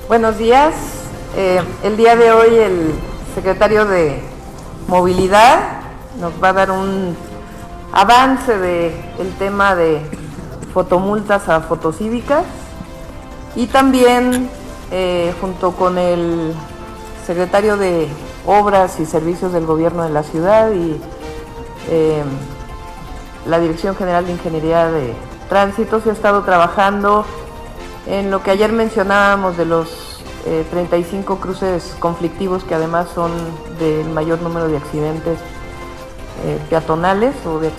Buenos días. El día de hoy el secretario de Movilidad nos va a dar un avance del tema de fotomultas a fotocívicas y también junto con el secretario de Obras y Servicios del Gobierno de la Ciudad y la Dirección General de Ingeniería de Tránsito se ha estado trabajando en lo que ayer mencionábamos de los 35 cruces conflictivos, que además son del mayor número de accidentes peatonales o de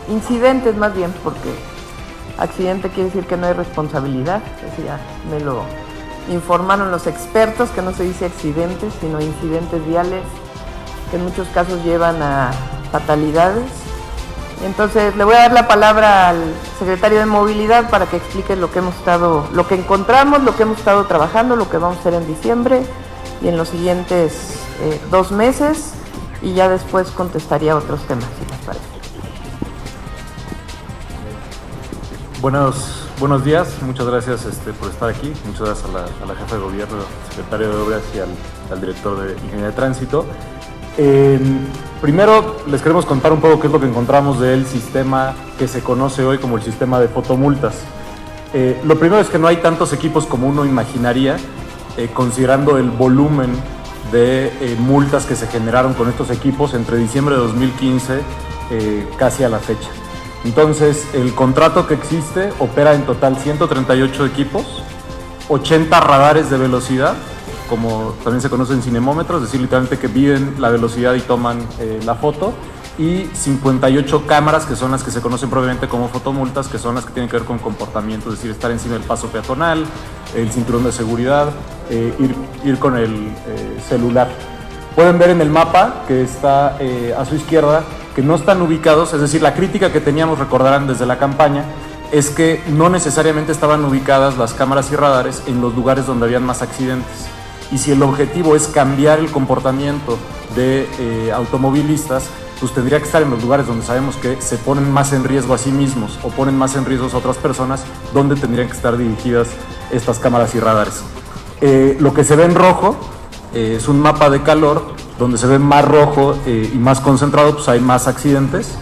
incidentes más bien, porque accidente quiere decir que no hay responsabilidad. Eso ya me lo informaron los expertos, que no se dice accidentes, sino incidentes viales, que en muchos casos llevan a fatalidades. Entonces le voy a dar la palabra al secretario de Movilidad para que explique lo que encontramos, lo que hemos estado trabajando, lo que vamos a hacer en diciembre y en los siguientes 2 meses, y ya después contestaría otros temas, si les parece. Buenos días, muchas gracias por estar aquí, muchas gracias a la jefa de gobierno, al secretario de Obras y al director de Ingeniería de Tránsito. Primero les queremos contar un poco qué es lo que encontramos del sistema que se conoce hoy como el sistema de fotomultas. Lo primero es que no hay tantos equipos como uno imaginaría, considerando el volumen de multas que se generaron con estos equipos entre diciembre de 2015 casi a la fecha. Entonces, el contrato que existe opera en total 138 equipos, 80 radares de velocidad, como también se conocen cinemómetros, es decir, literalmente que miden la velocidad y toman la foto, y 58 cámaras, que son las que se conocen propiamente como fotomultas, que son las que tienen que ver con comportamiento, es decir, estar encima del paso peatonal, el cinturón de seguridad, ir con el celular. Pueden ver en el mapa que está a su izquierda que no están ubicados, es decir, la crítica que teníamos, recordarán desde la campaña, es que no necesariamente estaban ubicadas las cámaras y radares en los lugares donde habían más accidentes. Y si el objetivo es cambiar el comportamiento de automovilistas, pues tendría que estar en los lugares donde sabemos que se ponen más en riesgo a sí mismos o ponen más en riesgo a otras personas, donde tendrían que estar dirigidas estas cámaras y radares. Lo que se ve en rojo es un mapa de calor, donde se ve más rojo y más concentrado, pues hay más accidentes,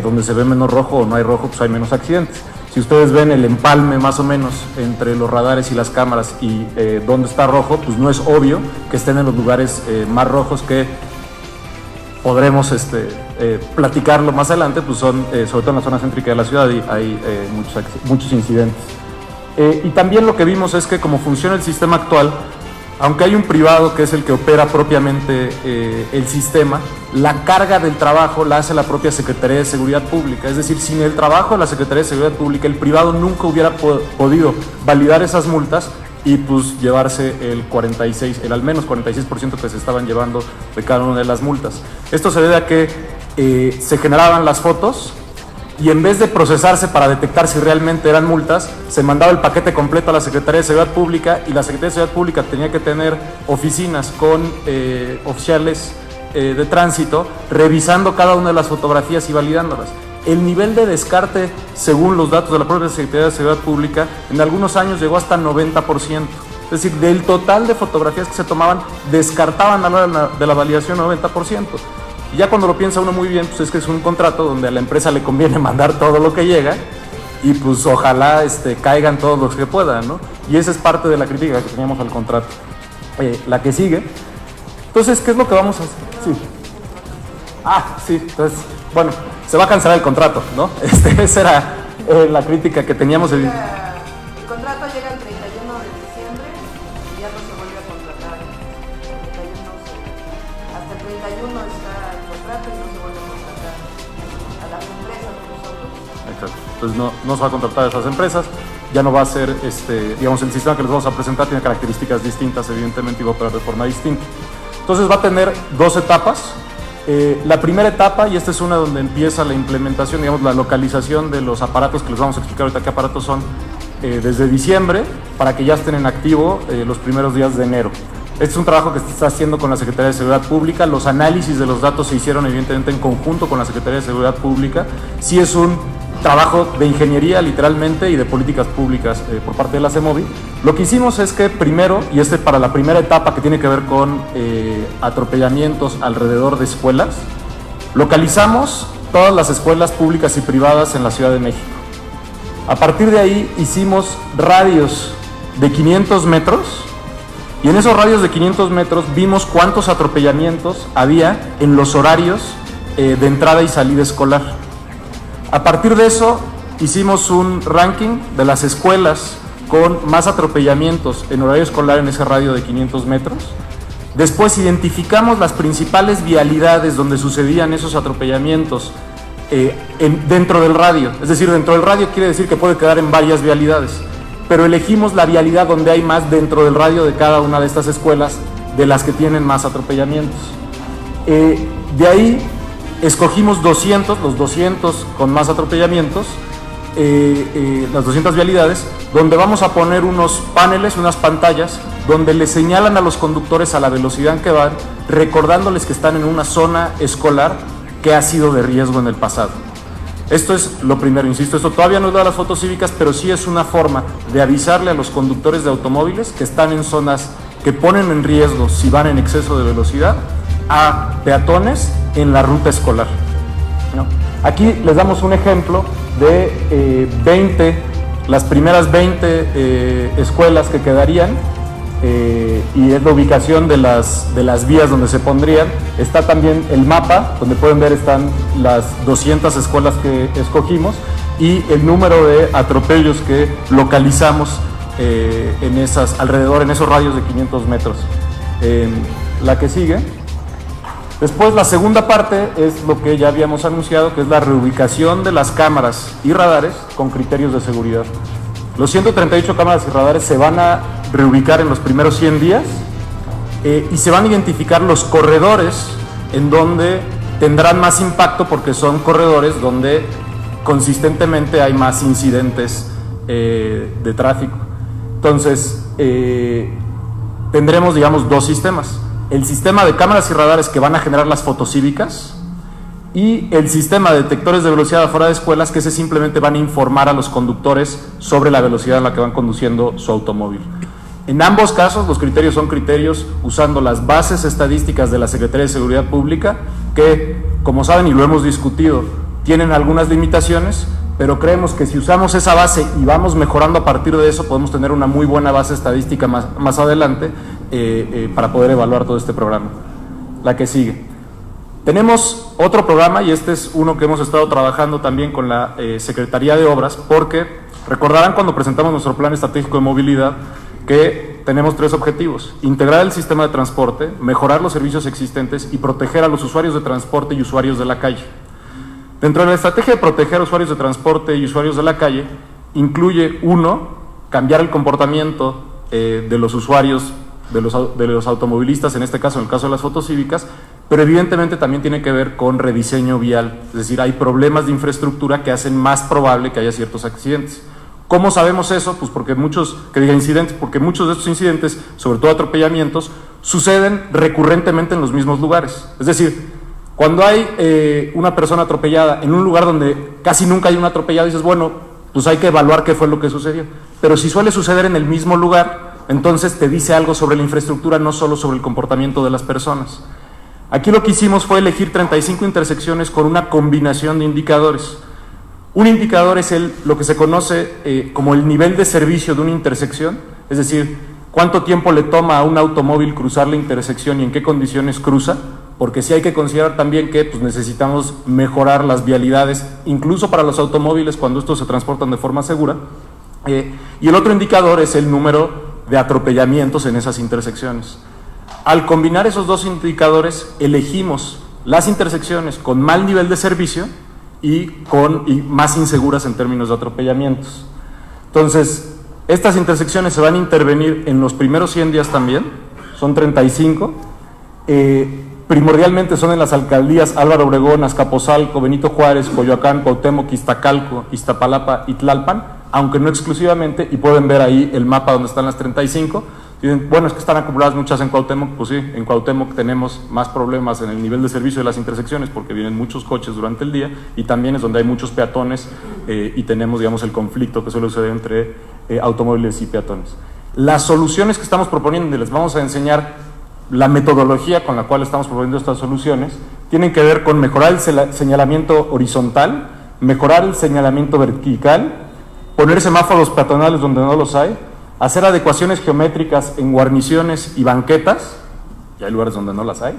donde se ve menos rojo o no hay rojo, pues hay menos accidentes. Si ustedes ven el empalme más o menos entre los radares y las cámaras y donde está rojo, pues no es obvio que estén en los lugares más rojos, que podremos platicarlo más adelante, pues son sobre todo en la zona céntrica de la ciudad, y hay muchos incidentes. Y también lo que vimos es que como funciona el sistema actual, aunque hay un privado que es el que opera propiamente el sistema, la carga del trabajo la hace la propia Secretaría de Seguridad Pública. Es decir, sin el trabajo de la Secretaría de Seguridad Pública, el privado nunca hubiera podido validar esas multas y pues llevarse el al menos 46% que se estaban llevando de cada una de las multas. Esto se debe a que se generaban las fotos, y en vez de procesarse para detectar si realmente eran multas, se mandaba el paquete completo a la Secretaría de Seguridad Pública, y la Secretaría de Seguridad Pública tenía que tener oficinas con oficiales de tránsito revisando cada una de las fotografías y validándolas. El nivel de descarte, según los datos de la propia Secretaría de Seguridad Pública, en algunos años llegó hasta 90%. Es decir, del total de fotografías que se tomaban, descartaban a la hora de la validación 90%. Y ya cuando lo piensa uno muy bien, pues es que es un contrato donde a la empresa le conviene mandar todo lo que llega, y pues ojalá caigan todos los que puedan, ¿no? Y esa es parte de la crítica que teníamos al contrato. La que sigue. Entonces, ¿qué es lo que vamos a hacer? Sí. Entonces, bueno, se va a cancelar el contrato, ¿no? Esa era la crítica que teníamos. El contrato llega el 31 de diciembre y ya no se vuelve a contratar. Hasta el 31 está el contrato y no se vuelve a contratar a las empresas de nosotros. Exacto. Entonces no se va a contratar a esas empresas, ya no va a ser, digamos, el sistema que les vamos a presentar tiene características distintas, evidentemente, y va a operar de forma distinta. Entonces va a tener 2 etapas. La primera etapa, y esta es una donde empieza la implementación, digamos, la localización de los aparatos, que les vamos a explicar ahorita qué aparatos son, desde diciembre, para que ya estén en activo los primeros días de enero. Este es un trabajo que se está haciendo con la Secretaría de Seguridad Pública. Los análisis de los datos se hicieron evidentemente en conjunto con la Secretaría de Seguridad Pública. Sí es un trabajo de ingeniería literalmente y de políticas públicas por parte de la CEMOVI. Lo que hicimos es que primero, y para la primera etapa que tiene que ver con atropellamientos alrededor de escuelas, localizamos todas las escuelas públicas y privadas en la Ciudad de México. A partir de ahí hicimos radios de 500 metros y en esos radios de 500 metros vimos cuántos atropellamientos había en los horarios de entrada y salida escolar. A partir de eso hicimos un ranking de las escuelas con más atropellamientos en horario escolar en ese radio de 500 metros. Después identificamos las principales vialidades donde sucedían esos atropellamientos dentro del radio. Es decir, dentro del radio quiere decir que puede quedar en varias vialidades, pero elegimos la vialidad donde hay más dentro del radio de cada una de estas escuelas, de las que tienen más atropellamientos. De ahí escogimos los 200 con más atropellamientos, las 200 vialidades, donde vamos a poner unos paneles, unas pantallas, donde les señalan a los conductores a la velocidad en que van, recordándoles que están en una zona escolar que ha sido de riesgo en el pasado. Esto es lo primero, insisto, esto todavía no da las fotos cívicas, pero sí es una forma de avisarle a los conductores de automóviles que están en zonas que ponen en riesgo si van en exceso de velocidad a peatones en la ruta escolar, ¿no? Aquí les damos un ejemplo de las primeras 20 escuelas que quedarían, y es la ubicación de las vías donde se pondrían. Está también el mapa, donde pueden ver están las 200 escuelas que escogimos y el número de atropellos que localizamos en esos radios de 500 metros. La que sigue. Después, la segunda parte es lo que ya habíamos anunciado, que es la reubicación de las cámaras y radares con criterios de seguridad. Los 138 cámaras y radares se van a reubicar en los primeros 100 días y se van a identificar los corredores en donde tendrán más impacto, porque son corredores donde consistentemente hay más incidentes de tráfico. Entonces, tendremos, digamos, dos sistemas: el sistema de cámaras y radares que van a generar las fotos cívicas y el sistema de detectores de velocidad afuera de escuelas, que simplemente van a informar a los conductores sobre la velocidad en la que van conduciendo su automóvil. En ambos casos, los criterios son criterios usando las bases estadísticas de la Secretaría de Seguridad Pública, que, como saben y lo hemos discutido, tienen algunas limitaciones, pero creemos que si usamos esa base y vamos mejorando a partir de eso, podemos tener una muy buena base estadística más adelante para poder evaluar todo este programa. La que sigue. Tenemos otro programa, y este es uno que hemos estado trabajando también con la Secretaría de Obras, porque recordarán cuando presentamos nuestro Plan Estratégico de Movilidad que tenemos 3 objetivos: integrar el sistema de transporte, mejorar los servicios existentes y proteger a los usuarios de transporte y usuarios de la calle. Dentro de la estrategia de proteger a usuarios de transporte y usuarios de la calle, incluye 1, cambiar el comportamiento de los usuarios, de los automovilistas, en este caso, en el caso de las fotos cívicas, pero evidentemente también tiene que ver con rediseño vial, es decir, hay problemas de infraestructura que hacen más probable que haya ciertos accidentes. ¿Cómo sabemos eso? Pues porque muchos de estos incidentes, sobre todo atropellamientos, suceden recurrentemente en los mismos lugares. Es decir, cuando hay una persona atropellada en un lugar donde casi nunca hay un atropellado, dices, bueno, pues hay que evaluar qué fue lo que sucedió. Pero si suele suceder en el mismo lugar, entonces te dice algo sobre la infraestructura, no solo sobre el comportamiento de las personas. Aquí lo que hicimos fue elegir 35 intersecciones con una combinación de indicadores. Un indicador es lo que se conoce como el nivel de servicio de una intersección, es decir, cuánto tiempo le toma a un automóvil cruzar la intersección y en qué condiciones cruza, porque sí hay que considerar también que necesitamos mejorar las vialidades, incluso para los automóviles cuando estos se transportan de forma segura. Y el otro indicador es el número de atropellamientos en esas intersecciones. Al combinar esos dos indicadores, elegimos las intersecciones con mal nivel de servicio y más inseguras en términos de atropellamientos. Entonces, estas intersecciones se van a intervenir en los primeros 100 días también, son 35, primordialmente son en las alcaldías Álvaro Obregón, Azcapotzalco, Benito Juárez, Coyoacán, Cuauhtémoc, Iztacalco, Iztapalapa y Tlalpan, aunque no exclusivamente, y pueden ver ahí el mapa donde están las 35. Dicen, bueno, es que están acumuladas muchas en Cuauhtémoc. Pues sí, en Cuauhtémoc tenemos más problemas en el nivel de servicio de las intersecciones porque vienen muchos coches durante el día y también es donde hay muchos peatones y tenemos, digamos, el conflicto que suele suceder entre automóviles y peatones. Las soluciones que estamos proponiendo, y les vamos a enseñar la metodología con la cual estamos proponiendo estas soluciones, tienen que ver con mejorar el señalamiento horizontal, mejorar el señalamiento vertical, poner semáforos peatonales donde no los hay, hacer adecuaciones geométricas en guarniciones y banquetas, y hay lugares donde no las hay,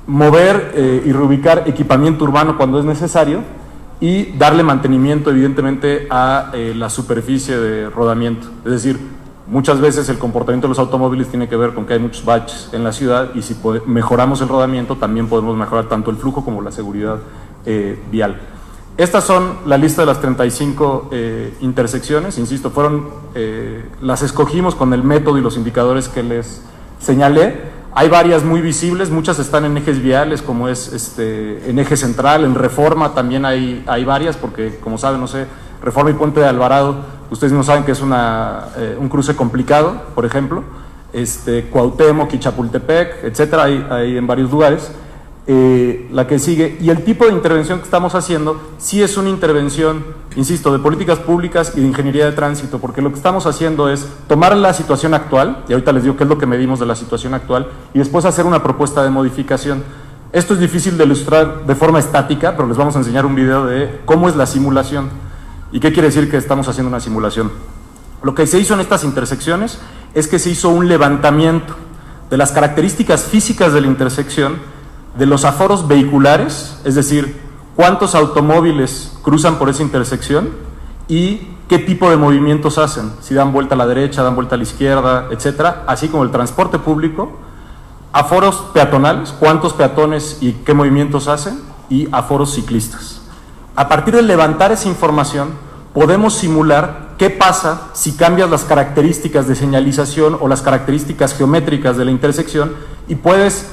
mover y reubicar equipamiento urbano cuando es necesario, y darle mantenimiento evidentemente a la superficie de rodamiento. Es decir, muchas veces el comportamiento de los automóviles tiene que ver con que hay muchos baches en la ciudad, y si mejoramos el rodamiento también podemos mejorar tanto el flujo como la seguridad vial. Estas son la lista de las 35 intersecciones, insisto, las escogimos con el método y los indicadores que les señalé. Hay varias muy visibles, muchas están en ejes viales, como es en eje central, en Reforma también hay varias, porque como saben, no sé, Reforma y Puente de Alvarado, ustedes no saben que es un cruce complicado, por ejemplo, Cuauhtémoc y Chapultepec, etcétera, hay en varios lugares. La que sigue, y el tipo de intervención que estamos haciendo sí es una intervención, insisto, de políticas públicas y de ingeniería de tránsito, porque lo que estamos haciendo es tomar la situación actual, y ahorita les digo qué es lo que medimos de la situación actual, y después hacer una propuesta de modificación. Esto es difícil de ilustrar de forma estática, pero les vamos a enseñar un video de cómo es la simulación. ¿Y qué quiere decir que estamos haciendo una simulación? Lo que se hizo en estas intersecciones es que se hizo un levantamiento de las características físicas de la intersección, de los aforos vehiculares, es decir, cuántos automóviles cruzan por esa intersección y qué tipo de movimientos hacen, si dan vuelta a la derecha, dan vuelta a la izquierda, etcétera, así como el transporte público, aforos peatonales, cuántos peatones y qué movimientos hacen, y aforos ciclistas. A partir de levantar esa información, podemos simular qué pasa si cambias las características de señalización o las características geométricas de la intersección, y puedes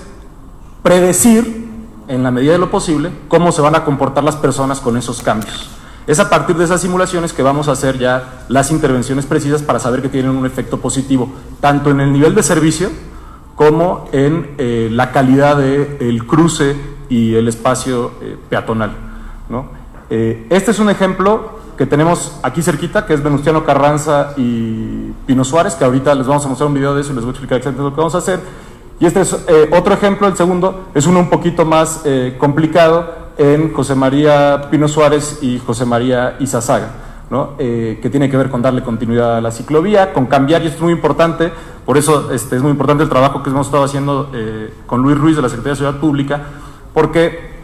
predecir, en la medida de lo posible, cómo se van a comportar las personas con esos cambios. Es a partir de esas simulaciones que vamos a hacer ya las intervenciones precisas para saber que tienen un efecto positivo, tanto en el nivel de servicio como en la calidad del cruce y el espacio peatonal, ¿no? Este es un ejemplo que tenemos aquí cerquita, que es Venustiano Carranza y Pino Suárez, que ahorita les vamos a mostrar un video de eso y les voy a explicar exactamente lo que vamos a hacer. Y este es otro ejemplo, el segundo, es uno un poquito más complicado, en José María Pino Suárez y José María Izazaga, ¿no? Que tiene que ver con darle continuidad a la ciclovía, con cambiar, y esto es muy importante, por eso es muy importante el trabajo que hemos estado haciendo con Luis Ruiz de la Secretaría de Seguridad Pública, porque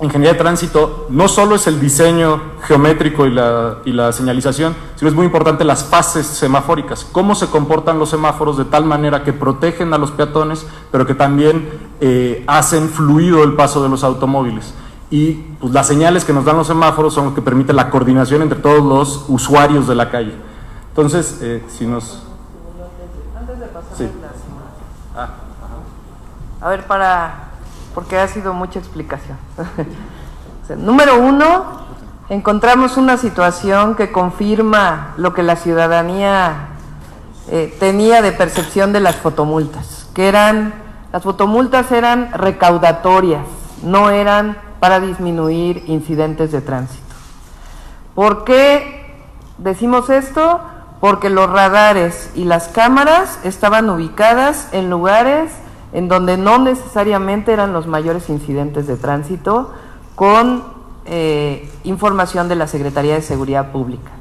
ingeniería de tránsito no solo es el diseño geométrico y la señalización, sino es muy importante las fases semafóricas, cómo se comportan los semáforos de tal manera que protegen a los peatones, pero que también hacen fluido el paso de los automóviles. Y pues, las señales que nos dan los semáforos son los que permiten la coordinación entre todos los usuarios de la calle. Entonces, si nos... Antes de pasar sí. A ver, porque ha sido mucha explicación. O sea, número uno, encontramos una situación que confirma lo que la ciudadanía tenía de percepción de las fotomultas, que las fotomultas eran recaudatorias, no eran para disminuir incidentes de tránsito. ¿Por qué decimos esto? Porque los radares y las cámaras estaban ubicadas en lugares en donde no necesariamente eran los mayores incidentes de tránsito, con información de la Secretaría de Seguridad Pública.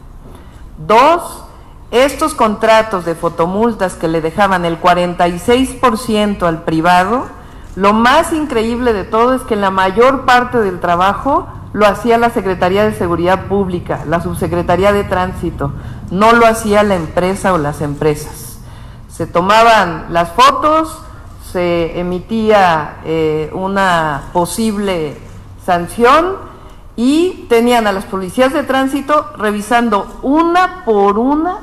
Dos, estos contratos de fotomultas que le dejaban el 46% al privado, lo más increíble de todo es que la mayor parte del trabajo lo hacía la Secretaría de Seguridad Pública, la Subsecretaría de Tránsito, no lo hacía la empresa o las empresas. Se tomaban las fotos, se emitía una posible sanción y tenían a las policías de tránsito revisando una por una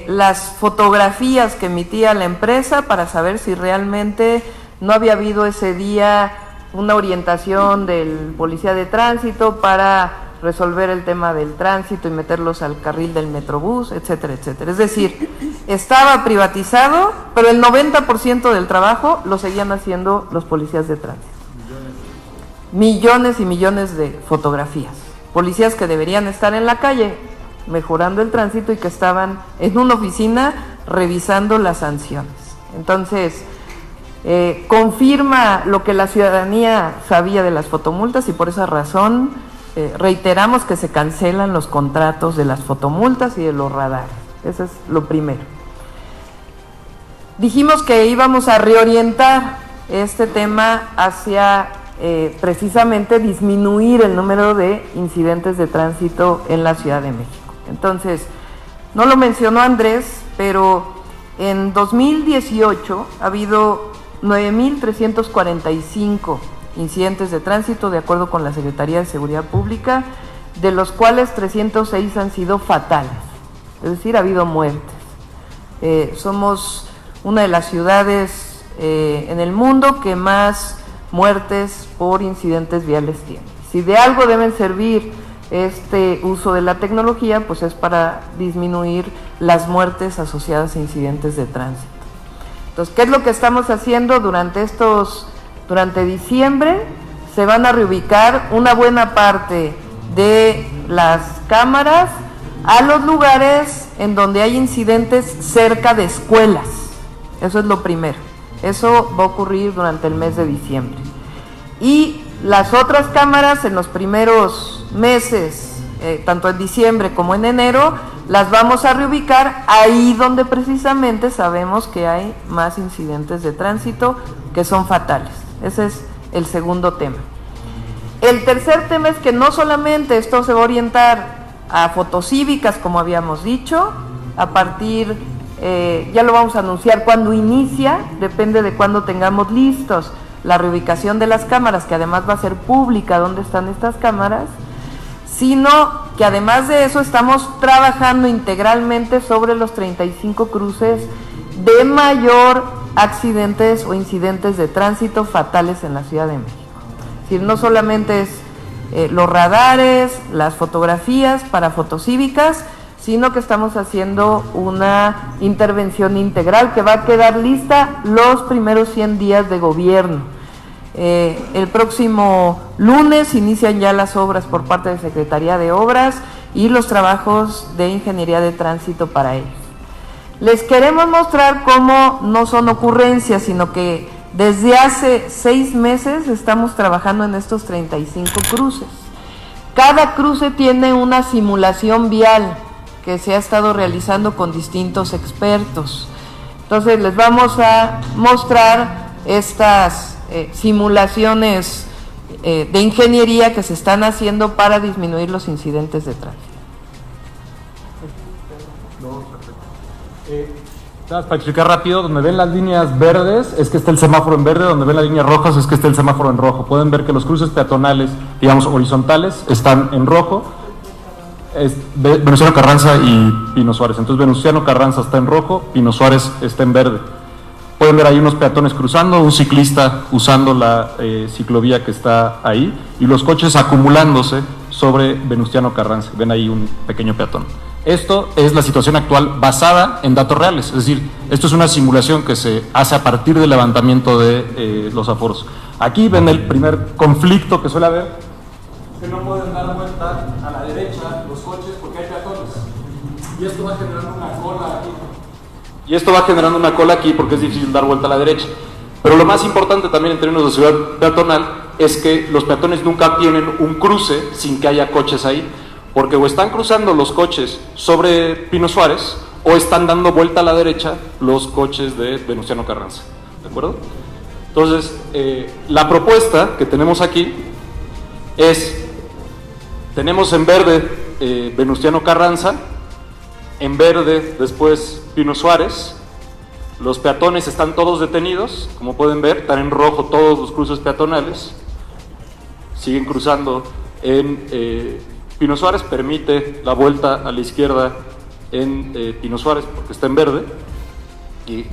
las fotografías que emitía la empresa para saber si realmente no había habido ese día una orientación del policía de tránsito para resolver el tema del tránsito y meterlos al carril del Metrobús, etcétera, etcétera. Es decir, estaba privatizado, pero el 90% del trabajo lo seguían haciendo los policías de tránsito. millones y millones de fotografías. Policías que deberían estar en la calle mejorando el tránsito y que estaban en una oficina revisando las sanciones. Entonces, confirma lo que la ciudadanía sabía de las fotomultas y por esa razón reiteramos que se cancelan los contratos de las fotomultas y de los radares. Eso es lo primero. Dijimos que íbamos a reorientar este tema hacia precisamente disminuir el número de incidentes de tránsito en la Ciudad de México. Entonces, no lo mencionó Andrés, pero en 2018 ha habido 9,345 incidentes de tránsito de acuerdo con la Secretaría de Seguridad Pública, de los cuales 306 han sido fatales, es decir, ha habido muertes. Somos una de las ciudades en el mundo que más muertes por incidentes viales tiene. Si de algo deben servir este uso de la tecnología, pues es para disminuir las muertes asociadas a incidentes de tránsito. Entonces, ¿qué es lo que estamos haciendo durante diciembre? Se van a reubicar una buena parte de las cámaras a los lugares en donde hay incidentes cerca de escuelas. Eso es lo primero. Eso va a ocurrir durante el mes de diciembre. Y las otras cámaras en los primeros meses, tanto en diciembre como en enero, las vamos a reubicar ahí donde precisamente sabemos que hay más incidentes de tránsito que son fatales. Ese es el segundo tema. El tercer tema es que no solamente esto se va a orientar a fotocívicas, como habíamos dicho, a partir, ya lo vamos a anunciar cuando inicia, depende de cuándo tengamos listos la reubicación de las cámaras, que además va a ser pública dónde están estas cámaras, sino que además de eso estamos trabajando integralmente sobre los 35 cruces de mayor accidentes o incidentes de tránsito fatales en la Ciudad de México. Es decir, no solamente es los radares, las fotografías para fotocívicas, sino que estamos haciendo una intervención integral que va a quedar lista los primeros 100 días de gobierno. El próximo lunes inician ya las obras por parte de Secretaría de Obras y los trabajos de ingeniería de tránsito para ellos. Les queremos mostrar cómo no son ocurrencias, sino que desde hace 6 meses estamos trabajando en estos 35 cruces. Cada cruce tiene una simulación vial que se ha estado realizando con distintos expertos. Entonces les vamos a mostrar estas simulaciones de ingeniería que se están haciendo para disminuir los incidentes de tránsito. Para explicar rápido, donde ven las líneas verdes es que está el semáforo en verde, donde ven las líneas rojas es que está el semáforo en rojo. Pueden ver que los cruces peatonales, digamos horizontales, están en rojo. Es Venustiano Carranza y Pino Suárez. Entonces Venustiano Carranza está en rojo, Pino Suárez está en verde. Pueden ver ahí unos peatones cruzando, un ciclista usando la ciclovía que está ahí y los coches acumulándose sobre Venustiano Carranza. Ven ahí un pequeño peatón. Esto es la situación actual basada en datos reales, es decir, esto es una simulación que se hace a partir del levantamiento de los aforos. Aquí ven el primer conflicto que suele haber, que no pueden dar vuelta a la derecha los coches porque hay peatones. Y esto va generando una cola aquí. Porque es difícil dar vuelta a la derecha. Pero lo más importante también en términos de seguridad peatonal es que los peatones nunca tienen un cruce sin que haya coches ahí. Porque o están cruzando los coches sobre Pino Suárez o están dando vuelta a la derecha los coches de Venustiano Carranza. ¿De acuerdo? Entonces, la propuesta que tenemos aquí es, tenemos en verde Venustiano Carranza, en verde después Pino Suárez, los peatones están todos detenidos, como pueden ver, están en rojo todos los cruces peatonales, siguen cruzando en Pino Suárez, permite la vuelta a la izquierda en Pino Suárez porque está en verde, y un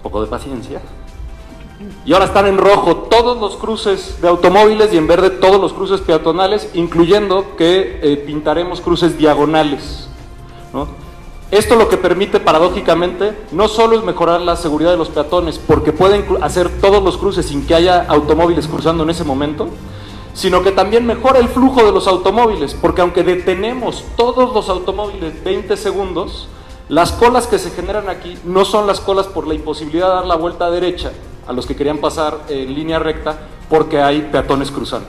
poco de paciencia. Y ahora están en rojo todos los cruces de automóviles y en verde todos los cruces peatonales, incluyendo que pintaremos cruces diagonales, ¿no? Esto lo que permite paradójicamente no solo es mejorar la seguridad de los peatones, porque pueden hacer todos los cruces sin que haya automóviles cruzando en ese momento, sino que también mejora el flujo de los automóviles, porque aunque detenemos todos los automóviles 20 segundos, las colas que se generan aquí no son las colas por la imposibilidad de dar la vuelta a derecha a los que querían pasar en línea recta, porque hay peatones cruzando.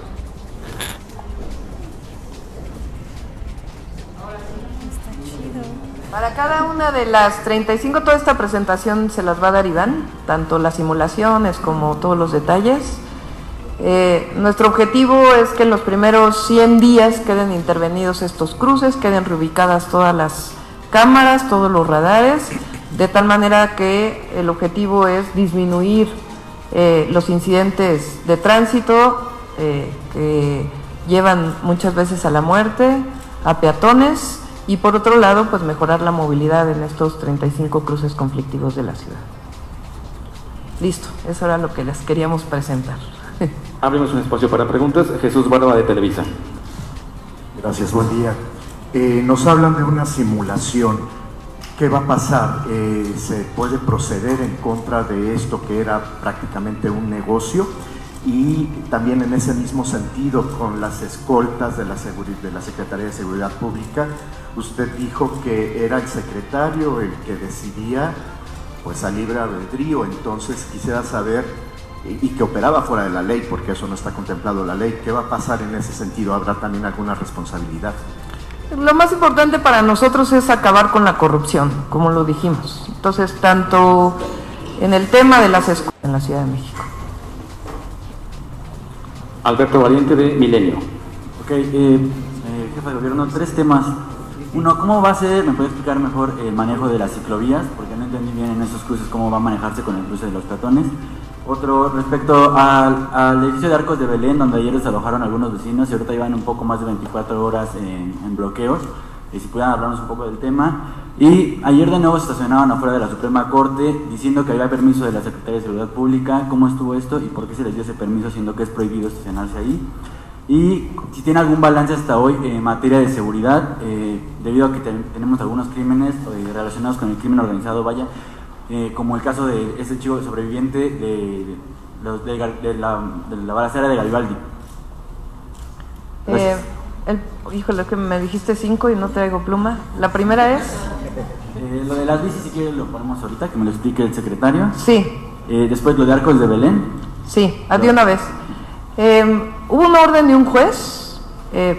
Para cada una de las 35, toda esta presentación se las va a dar Iván, tanto las simulaciones como todos los detalles. Nuestro objetivo es que en los primeros 100 días queden intervenidos estos cruces, queden reubicadas todas las cámaras, todos los radares, de tal manera que el objetivo es disminuir los incidentes de tránsito que llevan muchas veces a la muerte, a peatones, y por otro lado, pues mejorar la movilidad en estos 35 cruces conflictivos de la ciudad. Listo, eso era lo que les queríamos presentar. Abrimos un espacio para preguntas. Jesús Barba, de Televisa. Gracias, buen día. Nos hablan de una simulación. ¿Qué va a pasar? ¿Se puede proceder en contra de esto que era prácticamente un negocio? Y también en ese mismo sentido, con las escoltas de la Secretaría de Seguridad Pública, usted dijo que era el secretario el que decidía pues a libre albedrío. Entonces quisiera saber, y que operaba fuera de la ley, porque eso no está contemplado en la ley, ¿qué va a pasar en ese sentido? ¿Habrá también alguna responsabilidad? Lo más importante para nosotros es acabar con la corrupción, como lo dijimos. Entonces, tanto en el tema de las escuelas en la Ciudad de México. Alberto Valiente, de Milenio. Ok, jefa de gobierno, 3 temas. Uno, ¿cómo va a ser, me puede explicar mejor el manejo de las ciclovías? Porque no entendí bien en esos cruces cómo va a manejarse con el cruce de los peatones. Otro, respecto al edificio de Arcos de Belén, donde ayer desalojaron algunos vecinos y ahorita llevan un poco más de 24 horas en bloqueos. Si pudieran hablarnos un poco del tema. Y ayer de nuevo se estacionaban afuera de la Suprema Corte diciendo que había permiso de la Secretaría de Seguridad Pública. ¿Cómo estuvo esto y por qué se les dio ese permiso, siendo que es prohibido estacionarse ahí? Y si tiene algún balance hasta hoy en materia de seguridad, debido a que tenemos algunos crímenes relacionados con el crimen organizado, como el caso de ese chico sobreviviente de la balacera de Garibaldi. Híjole, que me dijiste 5 y no traigo pluma. La primera es... lo de las bicis, si quiere lo ponemos ahorita, que me lo explique el secretario. Sí. Después lo de Arcos de Belén. Sí, de una vez. Hubo una orden de un juez,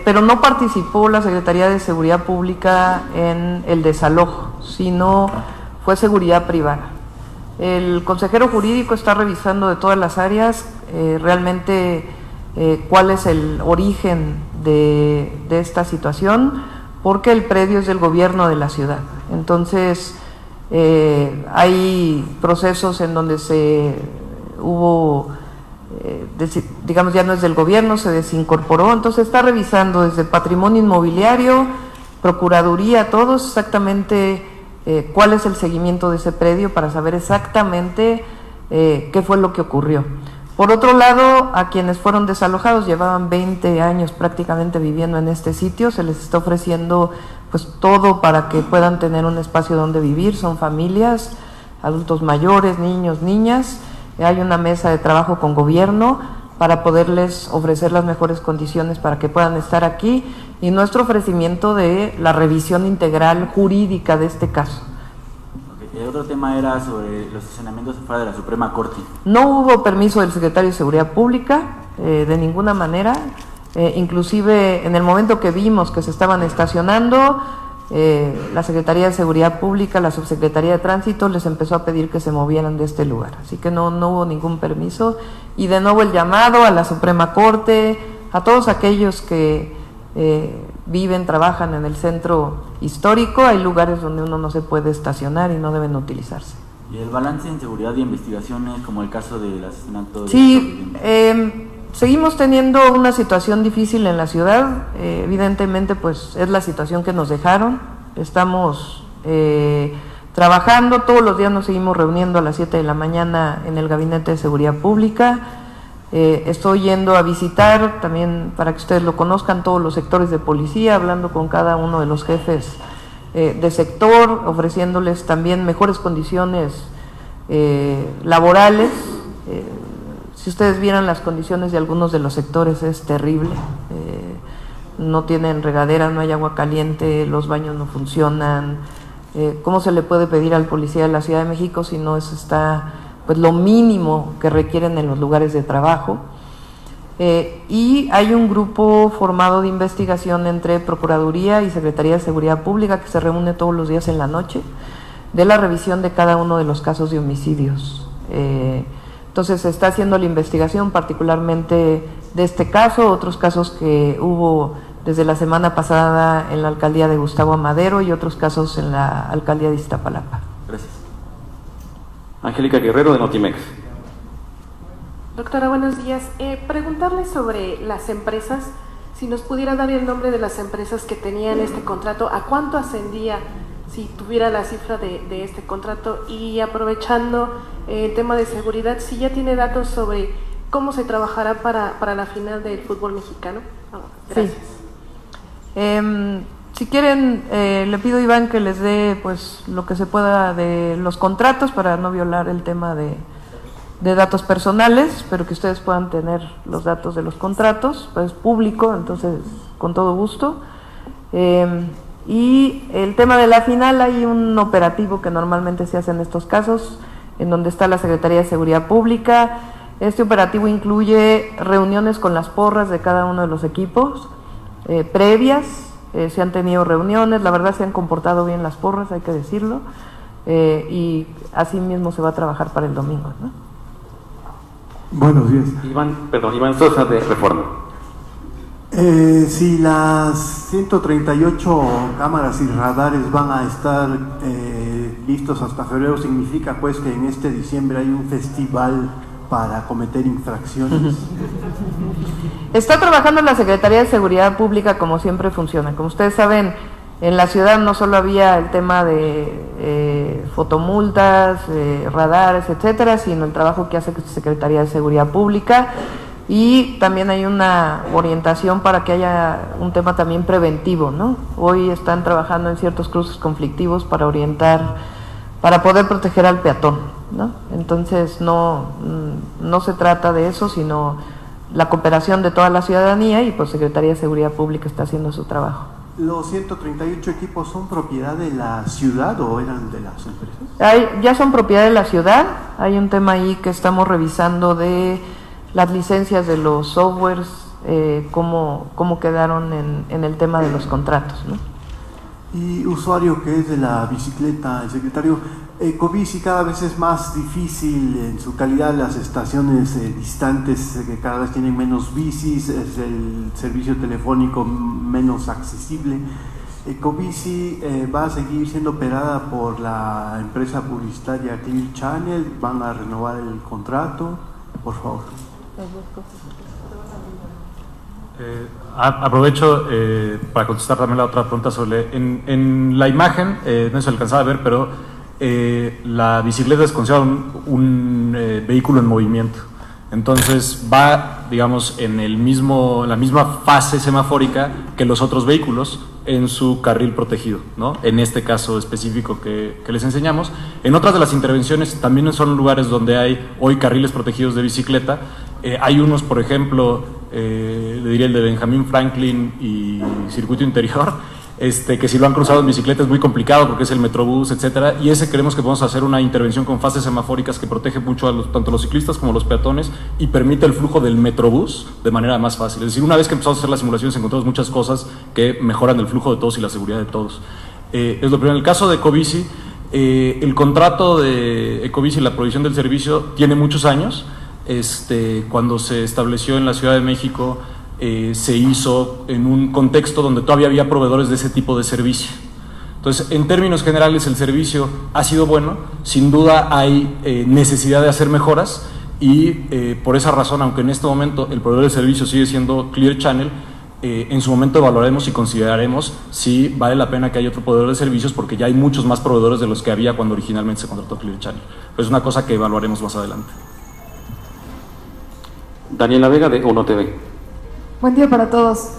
pero no participó la Secretaría de Seguridad Pública en el desalojo, sino fue seguridad privada. El consejero jurídico está revisando de todas las áreas realmente cuál es el origen de esta situación, porque el predio es del gobierno de la ciudad. Entonces, hay procesos en donde hubo, digamos, ya no es del gobierno, se desincorporó. Entonces está revisando desde patrimonio inmobiliario, procuraduría, todos exactamente cuál es el seguimiento de ese predio para saber exactamente qué fue lo que ocurrió. Por otro lado, a quienes fueron desalojados, llevaban 20 años prácticamente viviendo en este sitio, se les está ofreciendo pues todo para que puedan tener un espacio donde vivir. Son familias, adultos mayores, niños, niñas. Hay una mesa de trabajo con gobierno para poderles ofrecer las mejores condiciones para que puedan estar aquí, y nuestro ofrecimiento de la revisión integral jurídica de este caso. El otro tema era sobre los estacionamientos fuera de la Suprema Corte. No hubo permiso del secretario de Seguridad Pública, de ninguna manera. Inclusive en el momento que vimos que se estaban estacionando, la Secretaría de Seguridad Pública, la Subsecretaría de Tránsito les empezó a pedir que se movieran de este lugar. Así que no hubo ningún permiso. Y de nuevo el llamado a la Suprema Corte, a todos aquellos que viven, trabajan en el centro histórico. Hay lugares donde uno no se puede estacionar y no deben utilizarse. ¿Y el balance en seguridad y investigaciones, como el caso del asesinato? Sí, seguimos teniendo una situación difícil en la ciudad. Evidentemente, pues es la situación que nos dejaron. Estamos trabajando, todos los días nos seguimos reuniendo a las 7 de la mañana en el Gabinete de Seguridad Pública. Estoy yendo a visitar, también para que ustedes lo conozcan, todos los sectores de policía, hablando con cada uno de los jefes de sector, ofreciéndoles también mejores condiciones laborales. Si ustedes vieran las condiciones de algunos de los sectores, es terrible. No tienen regadera, no hay agua caliente, los baños no funcionan. ¿Cómo se le puede pedir al policía de la Ciudad de México si no está pues lo mínimo que requieren en los lugares de trabajo? Y hay un grupo formado de investigación entre Procuraduría y Secretaría de Seguridad Pública que se reúne todos los días en la noche de la revisión de cada uno de los casos de homicidios. Entonces se está haciendo la investigación particularmente de este caso, otros casos que hubo desde la semana pasada en la alcaldía de Gustavo Amadero y otros casos en la alcaldía de Iztapalapa. Gracias. Angélica Guerrero, de Notimex. Doctora, buenos días. Preguntarle sobre las empresas, si nos pudiera dar el nombre de las empresas que tenían este contrato, ¿a cuánto ascendía si tuviera la cifra de este contrato? Y aprovechando el tema de seguridad, si ya tiene datos sobre cómo se trabajará para la final del fútbol mexicano. Gracias. Sí. Si quieren, le pido a Iván que les dé pues lo que se pueda de los contratos para no violar el tema de datos personales, pero que ustedes puedan tener los datos de los contratos, pues público, entonces con todo gusto. Y el tema de la final, hay un operativo que normalmente se hace en estos casos, en donde está la Secretaría de Seguridad Pública. Este operativo incluye reuniones con las porras de cada uno de los equipos, previas, se han tenido reuniones, la verdad se han comportado bien las porras, hay que decirlo, y así mismo se va a trabajar para el domingo, ¿no? Buenos días. Iván Sosa, de Reforma. Si las 138 cámaras y radares van a estar listos hasta febrero, significa pues que en este diciembre hay un festival para cometer infracciones. Está trabajando la Secretaría de Seguridad Pública como siempre funciona. Como ustedes saben, en la ciudad no solo había el tema de fotomultas, radares, etcétera, sino el trabajo que hace la Secretaría de Seguridad Pública, y también hay una orientación para que haya un tema también preventivo, ¿no? Hoy están trabajando en ciertos cruces conflictivos para orientar, para poder proteger al peatón, ¿no? Entonces no se trata de eso, sino la cooperación de toda la ciudadanía, y pues Secretaría de Seguridad Pública está haciendo su trabajo. ¿Los 138 equipos son propiedad de la ciudad o eran de las empresas? Ya son propiedad de la ciudad. Hay un tema ahí que estamos revisando de las licencias de los softwares, cómo quedaron en el tema de los contratos, ¿no? Y usuario que es de la bicicleta, el secretario, Ecobici cada vez es más difícil en su calidad, las estaciones distantes que cada vez tienen menos bicis, es el servicio telefónico menos accesible. Ecobici va a seguir siendo operada por la empresa publicitaria Clear Channel, van a renovar el contrato, por favor. Aprovecho para contestar también la otra pregunta sobre en la imagen, no se alcanzaba a ver, pero la bicicleta es considerada un vehículo en movimiento. Entonces va, digamos, en la misma fase semafórica que los otros vehículos en su carril protegido, ¿no? En este caso específico que les enseñamos. En otras de las intervenciones también son lugares donde hay hoy carriles protegidos de bicicleta. Hay unos, por ejemplo, le diría el de Benjamin Franklin y Circuito Interior, que si lo han cruzado en bicicleta es muy complicado porque es el Metrobús, etcétera, y ese creemos que podemos hacer una intervención con fases semafóricas que protege mucho a tanto los ciclistas como los peatones y permite el flujo del Metrobús de manera más fácil. Es decir, una vez que empezamos a hacer las simulaciones encontramos muchas cosas que mejoran el flujo de todos y la seguridad de todos. Es lo primero. En el caso de Ecobici, el contrato de Ecobici, la provisión del servicio, tiene muchos años. Cuando se estableció en la Ciudad de México, se hizo en un contexto donde todavía había proveedores de ese tipo de servicio. Entonces, en términos generales, el servicio ha sido bueno. Sin duda hay necesidad de hacer mejoras y por esa razón, aunque en este momento el proveedor de servicio sigue siendo Clear Channel, en su momento evaluaremos y consideraremos si vale la pena que haya otro proveedor de servicios, porque ya hay muchos más proveedores de los que había cuando originalmente se contrató Clear Channel. Pero es una cosa que evaluaremos más adelante. Daniela Vega, de Uno TV. Buen día para todos.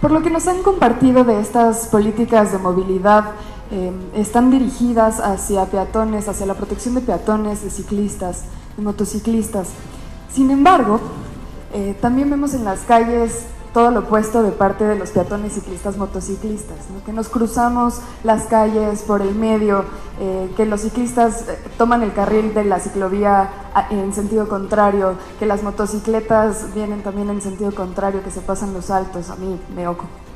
Por lo que nos han compartido de estas políticas de movilidad, están dirigidas hacia peatones, hacia la protección de peatones, de ciclistas, de motociclistas. Sin embargo, también vemos en las calles todo lo opuesto de parte de los peatones, ciclistas, motociclistas, ¿no? Que nos cruzamos las calles por el medio, que los ciclistas toman el carril de la ciclovía en sentido contrario, que las motocicletas vienen también en sentido contrario, que se pasan los altos. A mí me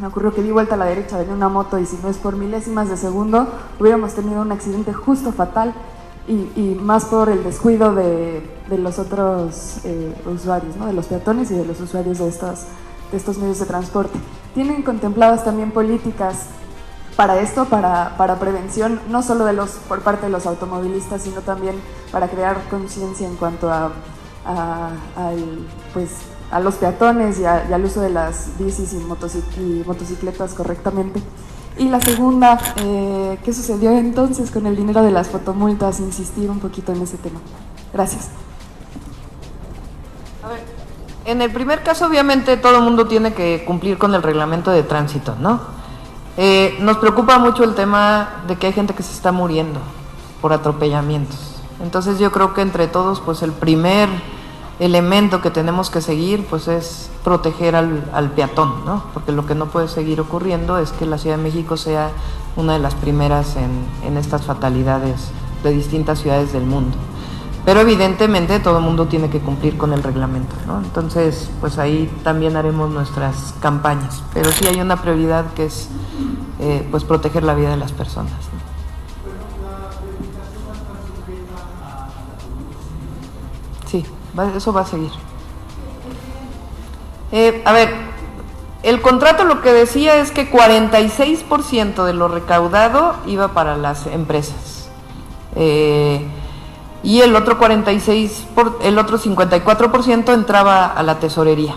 ocurrió que di vuelta a la derecha, venía una moto y si no es por milésimas de segundo hubiéramos tenido un accidente justo fatal, y más por el descuido de los otros usuarios, ¿no? De los peatones y de los usuarios de estos medios de transporte. ¿Tienen contempladas también políticas para esto, para prevención, no solo por parte de los automovilistas, sino también para crear conciencia en cuanto a los peatones y al uso de las bicis y motocicletas correctamente? Y la segunda, ¿qué sucedió entonces con el dinero de las fotomultas? Insistir un poquito en ese tema. Gracias. A ver, en el primer caso, obviamente, todo el mundo tiene que cumplir con el reglamento de tránsito, ¿no? Nos preocupa mucho el tema de que hay gente que se está muriendo por atropellamientos. Entonces yo creo que entre todos, pues el primer elemento que tenemos que seguir, pues es proteger al peatón, ¿no? Porque lo que no puede seguir ocurriendo es que la Ciudad de México sea una de las primeras en estas fatalidades de distintas ciudades del mundo. Pero evidentemente todo el mundo tiene que cumplir con el reglamento, ¿no? Entonces, pues ahí también haremos nuestras campañas. Pero sí hay una prioridad que es pues proteger la vida de las personas, ¿no? Sí, eso va a seguir. A ver, el contrato lo que decía es que 46% de lo recaudado iba para las empresas. Y el otro 54% entraba a la tesorería.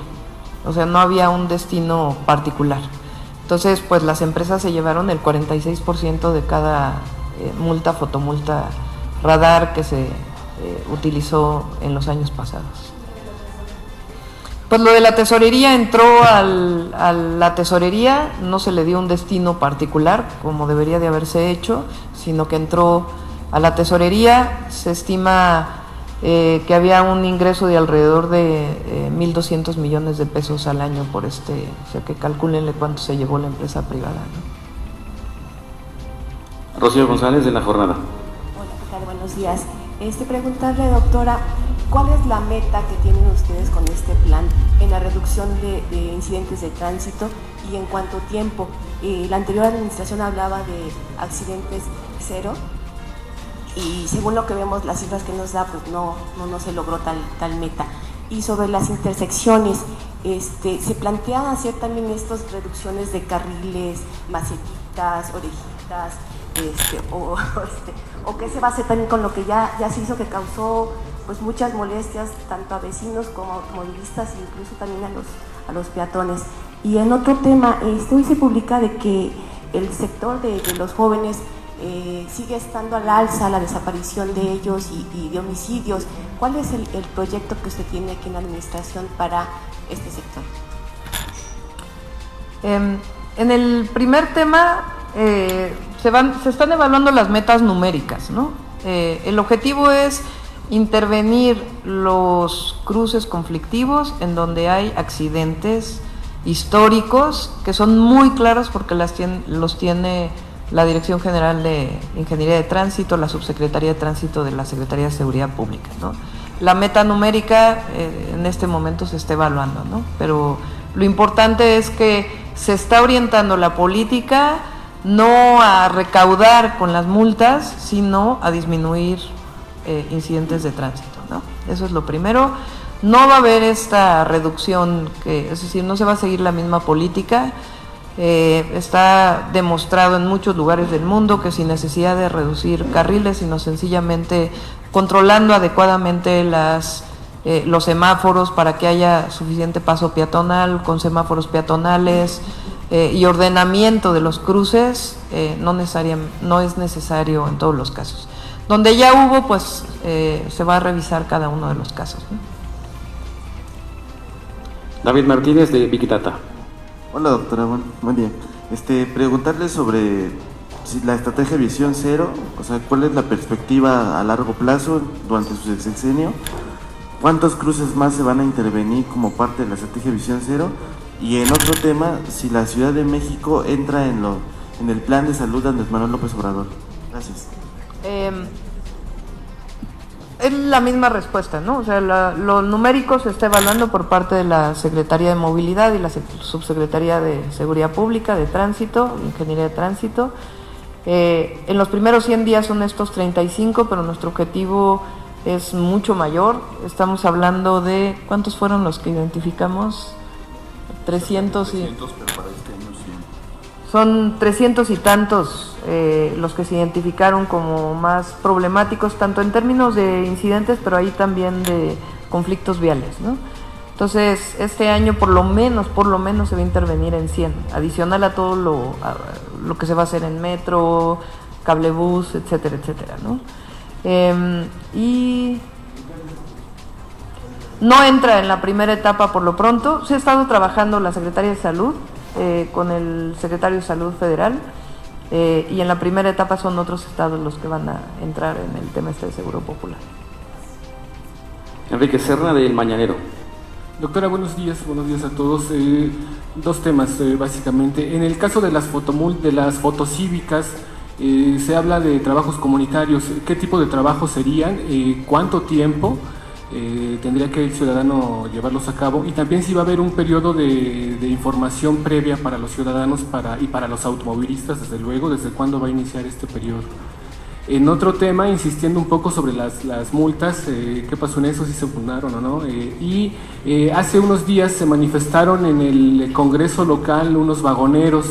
O sea, no había un destino particular. Entonces, pues las empresas se llevaron el 46% de cada multa, fotomulta, radar que se utilizó en los años pasados. Pues lo de la tesorería entró a la tesorería, no se le dio un destino particular como debería de haberse hecho, sino que entró a la tesorería. Se estima que había un ingreso de alrededor de 1.200 millones de pesos al año por o sea que calcúlenle cuánto se llevó la empresa privada, ¿no? Rocío González, de La Jornada. Hola, ¿qué tal? Buenos días. Preguntarle, doctora, ¿cuál es la meta que tienen ustedes con este plan en la reducción de incidentes de tránsito y en cuánto tiempo? La anterior administración hablaba de accidentes cero y según lo que vemos, las cifras que nos da, pues no se logró tal meta. Y sobre las intersecciones, ¿se plantean hacer también estas reducciones de carriles, macetitas, orejitas, o qué se va a hacer también con lo que ya se hizo, que causó pues muchas molestias tanto a vecinos como a automovilistas e incluso también a los peatones? Y en otro tema, hoy se publica de que el sector de los jóvenes sigue estando al alza, la desaparición de ellos y de homicidios. ¿Cuál es el proyecto que usted tiene aquí en la administración para este sector? En el primer tema se están evaluando las metas numéricas, ¿no? El objetivo es intervenir los cruces conflictivos en donde hay accidentes históricos que son muy claros porque los tiene la Dirección General de Ingeniería de Tránsito, la Subsecretaría de Tránsito de la Secretaría de Seguridad Pública, ¿no? La meta numérica en este momento se está evaluando, ¿no? Pero lo importante es que se está orientando la política no a recaudar con las multas, sino a disminuir incidentes de tránsito, ¿no? Eso es lo primero. No va a haber esta reducción, es decir, no se va a seguir la misma política. Está demostrado en muchos lugares del mundo que sin necesidad de reducir carriles, sino sencillamente controlando adecuadamente los semáforos para que haya suficiente paso peatonal, con semáforos peatonales y ordenamiento de los cruces, no es necesario en todos los casos. Donde ya hubo, pues se va a revisar cada uno de los casos, ¿no? David Martínez, de Viquitata. Hola doctora, buen día. Preguntarle sobre la estrategia Visión Cero, o sea, cuál es la perspectiva a largo plazo durante su sexenio ¿cuántos cruces más se van a intervenir como parte de la estrategia Visión Cero? Y en otro tema, si la Ciudad de México entra en el plan de salud de Andrés Manuel López Obrador. Gracias. Es la misma respuesta, ¿no? O sea, lo numérico se está evaluando por parte de la Secretaría de Movilidad y la Subsecretaría de Seguridad Pública, de Tránsito, Ingeniería de Tránsito. En los primeros 100 días son estos 35, pero nuestro objetivo es mucho mayor. Estamos hablando de, ¿cuántos fueron los que identificamos? 300 y... Son 300 y tantos los que se identificaron como más problemáticos, tanto en términos de incidentes, pero ahí también de conflictos viales, ¿no? Entonces, este año por lo menos se va a intervenir en 100, adicional a todo lo que se va a hacer en metro, cablebús, etcétera, etcétera, ¿no? Y no entra en la primera etapa por lo pronto. Se ha estado trabajando la Secretaría de Salud con el Secretario de Salud Federal y en la primera etapa son otros estados los que van a entrar en el tema de Seguro Popular. Enrique Serna, del Mañanero. Doctora, buenos días a todos. Dos temas básicamente. En el caso de las fotocívicas, se habla de trabajos comunitarios. ¿Qué tipo de trabajos serían? ¿Cuánto tiempo tendría que el ciudadano llevarlos a cabo? Y también si va a haber un periodo de información previa para los ciudadanos y para los automovilistas, desde luego, desde cuándo va a iniciar este periodo. En otro tema, insistiendo un poco sobre las multas, ¿qué pasó en eso? ¿Si se fundaron o no? Hace unos días se manifestaron en el Congreso local unos vagoneros,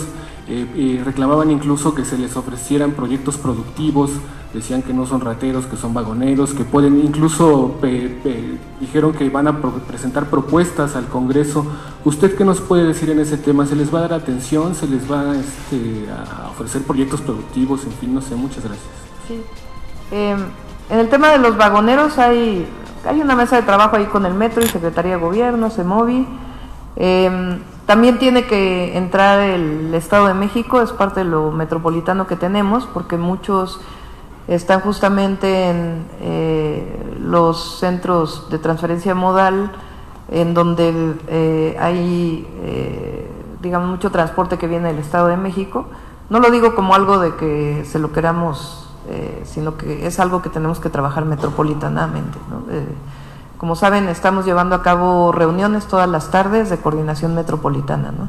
reclamaban incluso que se les ofrecieran proyectos productivos, decían que no son rateros, que son vagoneros, que pueden, incluso dijeron que van a presentar propuestas al Congreso. ¿Usted qué nos puede decir en ese tema? ¿Se les va a dar atención? ¿Se les va a ofrecer proyectos productivos? En fin, no sé, muchas gracias. Sí. En el tema de los vagoneros hay una mesa de trabajo ahí con el Metro y Secretaría de Gobierno, CEMOVI. También tiene que entrar el Estado de México, es parte de lo metropolitano que tenemos, porque muchos están justamente en los centros de transferencia modal, en donde hay, digamos, mucho transporte que viene del Estado de México. No lo digo como algo de que se lo queramos, sino que es algo que tenemos que trabajar metropolitanamente, ¿no? Como saben, estamos llevando a cabo reuniones todas las tardes de coordinación metropolitana, ¿no?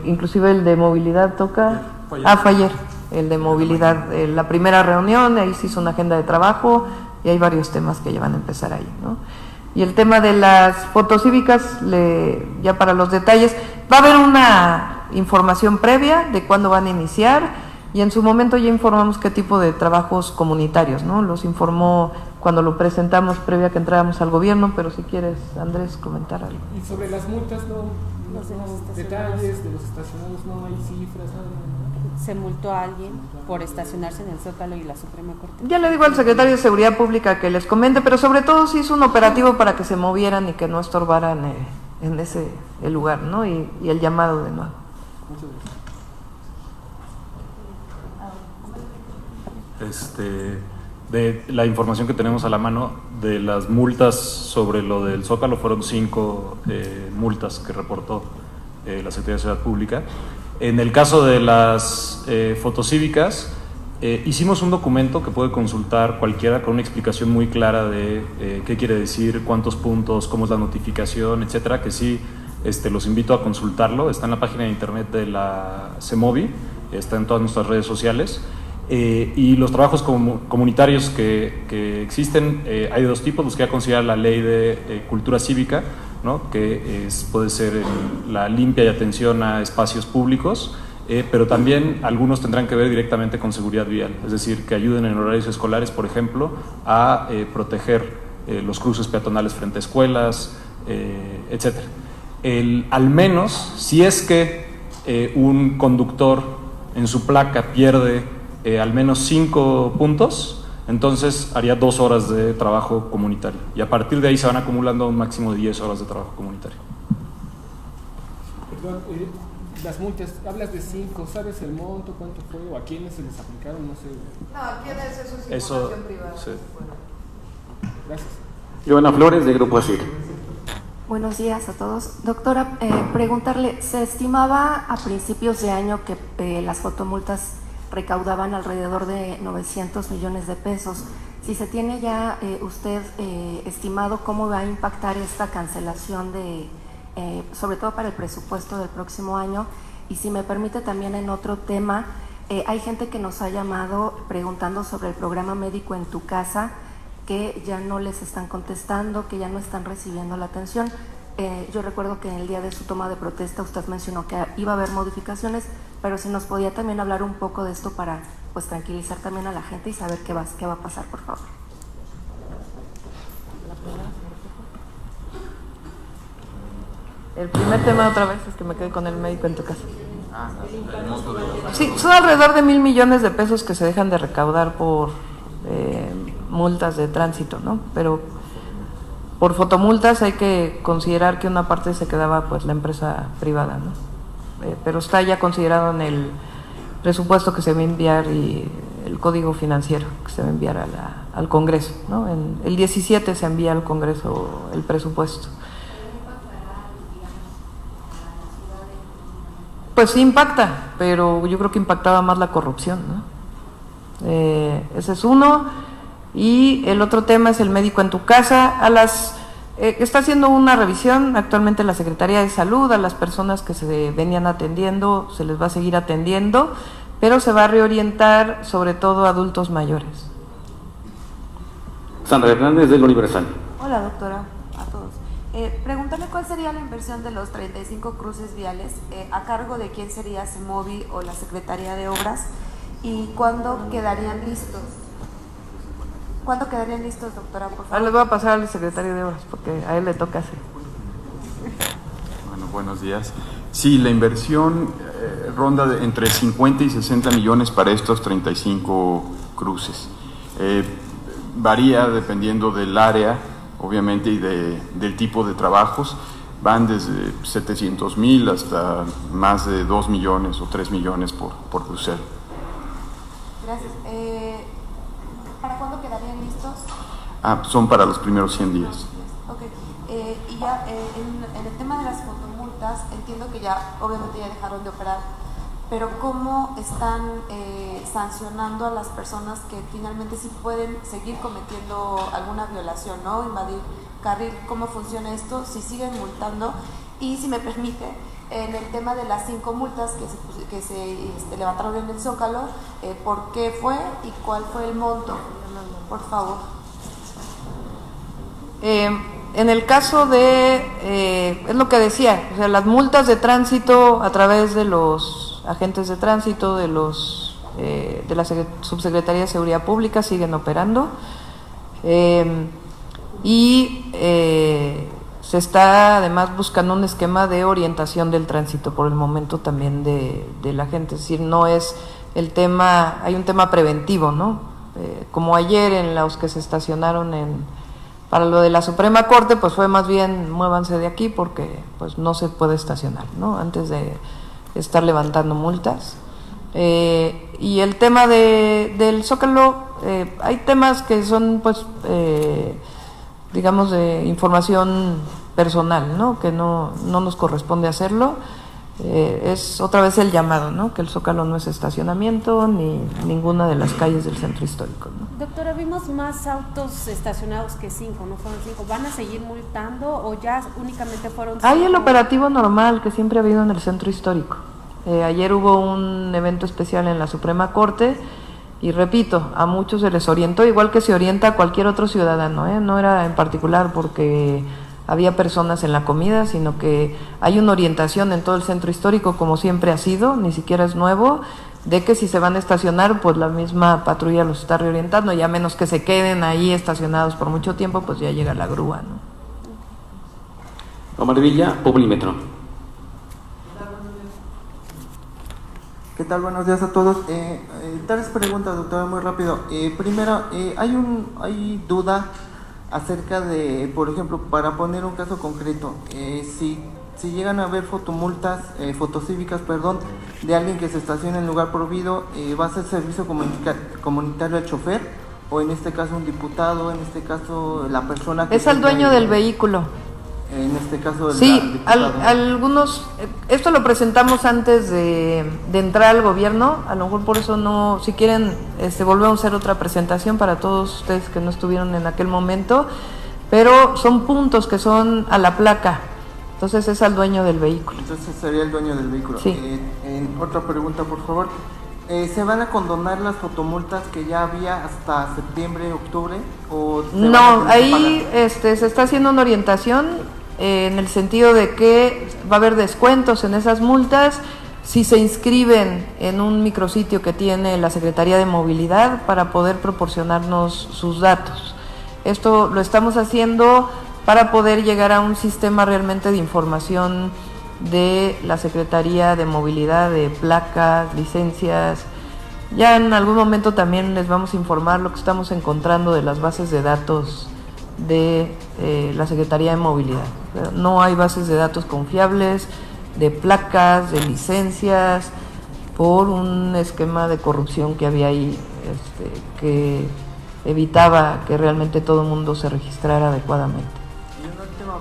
Inclusive el de movilidad toca... fue ayer, el de movilidad, la primera reunión, ahí se hizo una agenda de trabajo y hay varios temas que ya van a empezar ahí, ¿no? Y el tema de las fotocívicas, ya para los detalles, va a haber una información previa de cuándo van a iniciar y en su momento ya informamos qué tipo de trabajos comunitarios, ¿no? Los informó cuando lo presentamos previa a que entráramos al gobierno, pero si quieres, Andrés, comentar algo. Y sobre las multas, no detalles de los estacionados, no hay cifras, nada. Se multó a alguien por estacionarse en el Zócalo y la Suprema Corte. Ya le digo al secretario de Seguridad Pública que les comente, pero sobre todo se hizo un operativo para que se movieran y que no estorbaran en ese lugar, ¿no? Y el llamado de nuevo. Muchas gracias. De la información que tenemos a la mano de las multas sobre lo del Zócalo, fueron 5 multas que reportó la Secretaría de Seguridad Pública. En el caso de las fotocívicas, hicimos un documento que puede consultar cualquiera con una explicación muy clara de qué quiere decir, cuántos puntos, cómo es la notificación, etcétera, que sí los invito a consultarlo. Está en la página de internet de la CEMOVI, está en todas nuestras redes sociales. Y los trabajos comunitarios que existen, hay de 2 tipos: los que ya considera la ley de cultura cívica, ¿no? Que puede ser la limpia y atención a espacios públicos, pero también algunos tendrán que ver directamente con seguridad vial, es decir, que ayuden en horarios escolares, por ejemplo, a proteger los cruces peatonales frente a escuelas, etcétera. Al menos, si es que un conductor en su placa pierde al menos 5 puntos, entonces haría 2 horas de trabajo comunitario, y a partir de ahí se van acumulando un máximo de 10 horas de trabajo comunitario. Perdón, las multas, hablas de 5, ¿sabes el monto, cuánto fue, o a quiénes se les aplicaron? No sé. No, a quiénes, eso es información privada. Sí. Gracias. Joana Flores, de Grupo ASIR. Buenos días a todos. Doctora, preguntarle, se estimaba a principios de año que las fotomultas recaudaban alrededor de 900 millones de pesos. Si se tiene ya usted estimado cómo va a impactar esta cancelación sobre todo para el presupuesto del próximo año, y si me permite también en otro tema, hay gente que nos ha llamado preguntando sobre el programa Médico en tu Casa, que ya no les están contestando, que ya no están recibiendo la atención. Yo recuerdo que en el día de su toma de protesta usted mencionó que iba a haber modificaciones, pero si nos podía también hablar un poco de esto para pues tranquilizar también a la gente y saber qué va a pasar, por favor. El primer tema otra vez es que me quedé con el Médico en tu Casa. Sí, son alrededor de 1,000 millones de pesos que se dejan de recaudar por multas de tránsito, ¿no? Pero por fotomultas hay que considerar que una parte se quedaba pues la empresa privada, ¿no? Pero está ya considerado en el presupuesto que se va a enviar y el código financiero que se va a enviar al Congreso, ¿no? El 17 se envía al Congreso el presupuesto. Pues sí impacta, pero yo creo que impactaba más la corrupción, ¿no? Ese es uno. Y el otro tema es el Médico en tu Casa. Está haciendo una revisión actualmente la Secretaría de Salud, a las personas que se venían atendiendo, se les va a seguir atendiendo, pero se va a reorientar sobre todo a adultos mayores. Sandra Hernández, del Universal. Hola, doctora, a todos. Preguntarle cuál sería la inversión de los 35 cruces viales, a cargo de quién sería CEMOVI o la Secretaría de Obras, y cuándo quedarían listos. ¿Cuándo quedarían listos, doctora, por favor? Ahora les voy a pasar al secretario de Obras, porque a él le toca hacer. Bueno, buenos días. Sí, la inversión ronda entre 50 y 60 millones para estos 35 cruces. Varía dependiendo del área, obviamente, y del tipo de trabajos. Van desde 700,000 hasta más de 2 millones o 3 millones por crucero. Gracias. ¿Para cuándo quedarían listos? Son para los primeros 100 días. Ok. Y ya en el tema de las fotomultas, entiendo que ya obviamente ya dejaron de operar, pero ¿cómo están sancionando a las personas que finalmente sí pueden seguir cometiendo alguna violación, ¿no? Invadir carril, ¿cómo funciona esto? Si siguen multando. Y si me permite, en el tema de las 5 multas que se levantaron en el Zócalo, ¿por qué fue y cuál fue el monto? Por favor. En el caso de, es lo que decía, o sea, las multas de tránsito a través de los agentes de tránsito, de la Subsecretaría de Seguridad Pública siguen operando, y se está además buscando un esquema de orientación del tránsito por el momento también de la gente, es decir, no es el tema, hay un tema preventivo, ¿no? Como ayer en los que se estacionaron para lo de la Suprema Corte, pues fue más bien muévanse de aquí porque pues no se puede estacionar, ¿no? Antes de estar levantando multas. Y el tema del Zócalo, hay temas que son pues digamos de información personal, ¿no? Que no nos corresponde hacerlo. Es otra vez el llamado, ¿no? Que el Zócalo no es estacionamiento ni ninguna de las calles del centro histórico, ¿no? Doctora, vimos más autos estacionados que 5, no fueron 5. ¿Van a seguir multando o ya únicamente fueron 5? Hay el operativo normal que siempre ha habido en el centro histórico. Ayer hubo un evento especial en la Suprema Corte y repito, a muchos se les orientó, igual que se orienta a cualquier otro ciudadano, no era en particular porque había personas en la comida, sino que hay una orientación en todo el centro histórico, como siempre ha sido, ni siquiera es nuevo, de que si se van a estacionar, pues la misma patrulla los está reorientando, y a menos que se queden ahí estacionados por mucho tiempo, pues ya llega la grúa, ¿no? Omar Villa, Publímetro. ¿Qué tal? Buenos días a todos. 3 preguntas, doctora, muy rápido. Primero, hay duda acerca de, por ejemplo, para poner un caso concreto, si llegan a haber fotocívicas, de alguien que se estaciona en lugar prohibido, ¿va a ser servicio comunitario al chofer o en este caso un diputado, en este caso la persona que... Es el dueño del vehículo. En este caso... Sí, algunos... Esto lo presentamos antes de entrar al gobierno, a lo mejor por eso no... Si quieren, volvemos a hacer otra presentación para todos ustedes que no estuvieron en aquel momento, pero son puntos que son a la placa, entonces es al dueño del vehículo. Entonces sería el dueño del vehículo. Sí. Otra pregunta, por favor. ¿Se van a condonar las fotomultas que ya había hasta septiembre, octubre? ¿O no, ahí se está haciendo una orientación en el sentido de que va a haber descuentos en esas multas si se inscriben en un micrositio que tiene la Secretaría de Movilidad para poder proporcionarnos sus datos. Esto lo estamos haciendo para poder llegar a un sistema realmente de información de la Secretaría de Movilidad, de placas, licencias. Ya en algún momento también les vamos a informar lo que estamos encontrando de las bases de datos de la Secretaría de Movilidad. No hay bases de datos confiables, de placas, de licencias, por un esquema de corrupción que había ahí, que evitaba que realmente todo el mundo se registrara adecuadamente.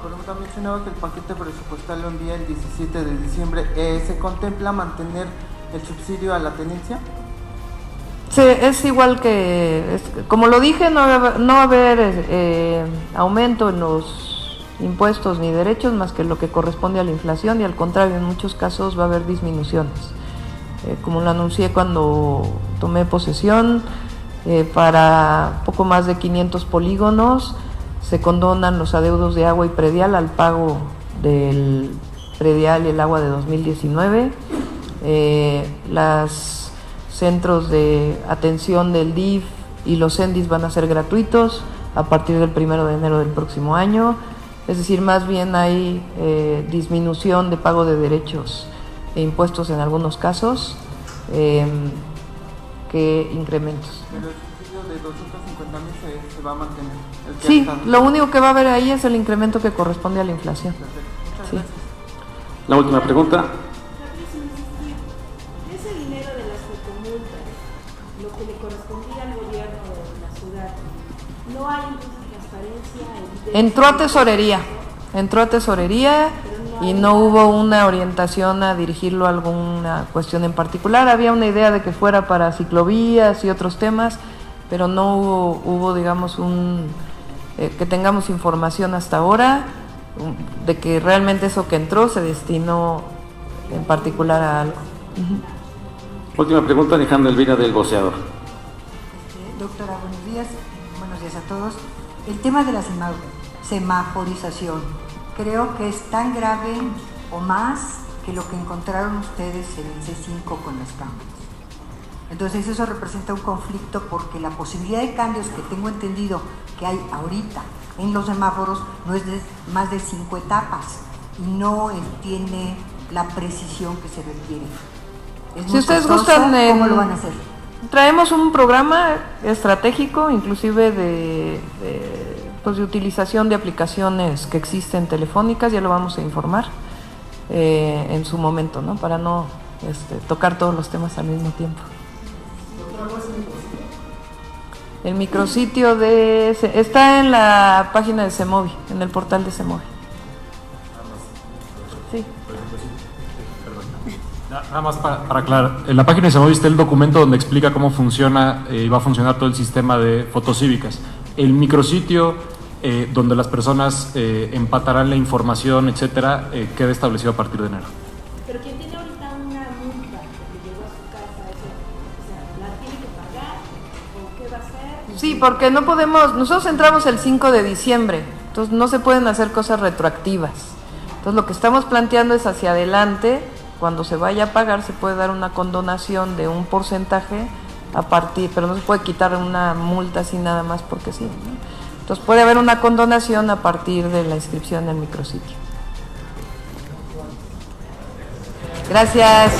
Pregunta, mencionaba que el paquete presupuestal lo envía el 17 de diciembre. ¿Se contempla mantener el subsidio a la tenencia? Sí, es igual que, como lo dije, no va a haber aumento en los impuestos ni derechos más que lo que corresponde a la inflación, y al contrario, en muchos casos va a haber disminuciones. Como lo anuncié cuando tomé posesión, para poco más de 500 polígonos se condonan los adeudos de agua y predial al pago del predial y el agua de 2019. Los centros de atención del DIF y los CENDIS van a ser gratuitos a partir del 1 de enero del próximo año. Es decir, más bien hay disminución de pago de derechos e impuestos en algunos casos que incrementos. Pero el subsidio de 250,000 se va a mantener. Sí, lo único que va a haber ahí es el incremento que corresponde a la inflación. Sí. La última pregunta. Ese dinero de las fotomultas, lo que le correspondía al gobierno de la ciudad, ¿no hay transparencia? Entró a tesorería y no hubo una orientación a dirigirlo a alguna cuestión en particular. Había una idea de que fuera para ciclovías y otros temas, pero no hubo digamos, que tengamos información hasta ahora de que realmente eso que entró se destinó en particular a algo. Última pregunta, Alejandra Elvira del Voceador. Doctora, buenos días a todos. El tema de la semaforización creo que es tan grave o más que lo que encontraron ustedes en el C5 con las cámaras. Entonces eso representa un conflicto porque la posibilidad de cambios que tengo entendido que hay ahorita en los semáforos no es de más de 5 etapas y no tiene la precisión que se requiere. Si ustedes gustan, ¿cómo lo van a hacer? Traemos un programa estratégico, inclusive de utilización de aplicaciones que existen telefónicas, ya lo vamos a informar en su momento, ¿no? Para no tocar todos los temas al mismo tiempo. El micrositio está en la página de CEMOVI, en el portal de CEMOVI. Sí. Nada más para aclarar, en la página de CEMOVI está el documento donde explica cómo funciona y va a funcionar todo el sistema de fotocívicas. El micrositio donde las personas empatarán la información, etcétera, queda establecido a partir de enero. Pero quien tiene ahorita una multa que llegó a su casa, ¿la tiene que pagar o qué va a hacer? Sí, porque no podemos, nosotros entramos el 5 de diciembre, entonces no se pueden hacer cosas retroactivas. Entonces lo que estamos planteando es hacia adelante, cuando se vaya a pagar se puede dar una condonación de un porcentaje a partir, pero no se puede quitar una multa así nada más porque sí, ¿no? Entonces puede haber una condonación a partir de la inscripción en el micrositio. Gracias.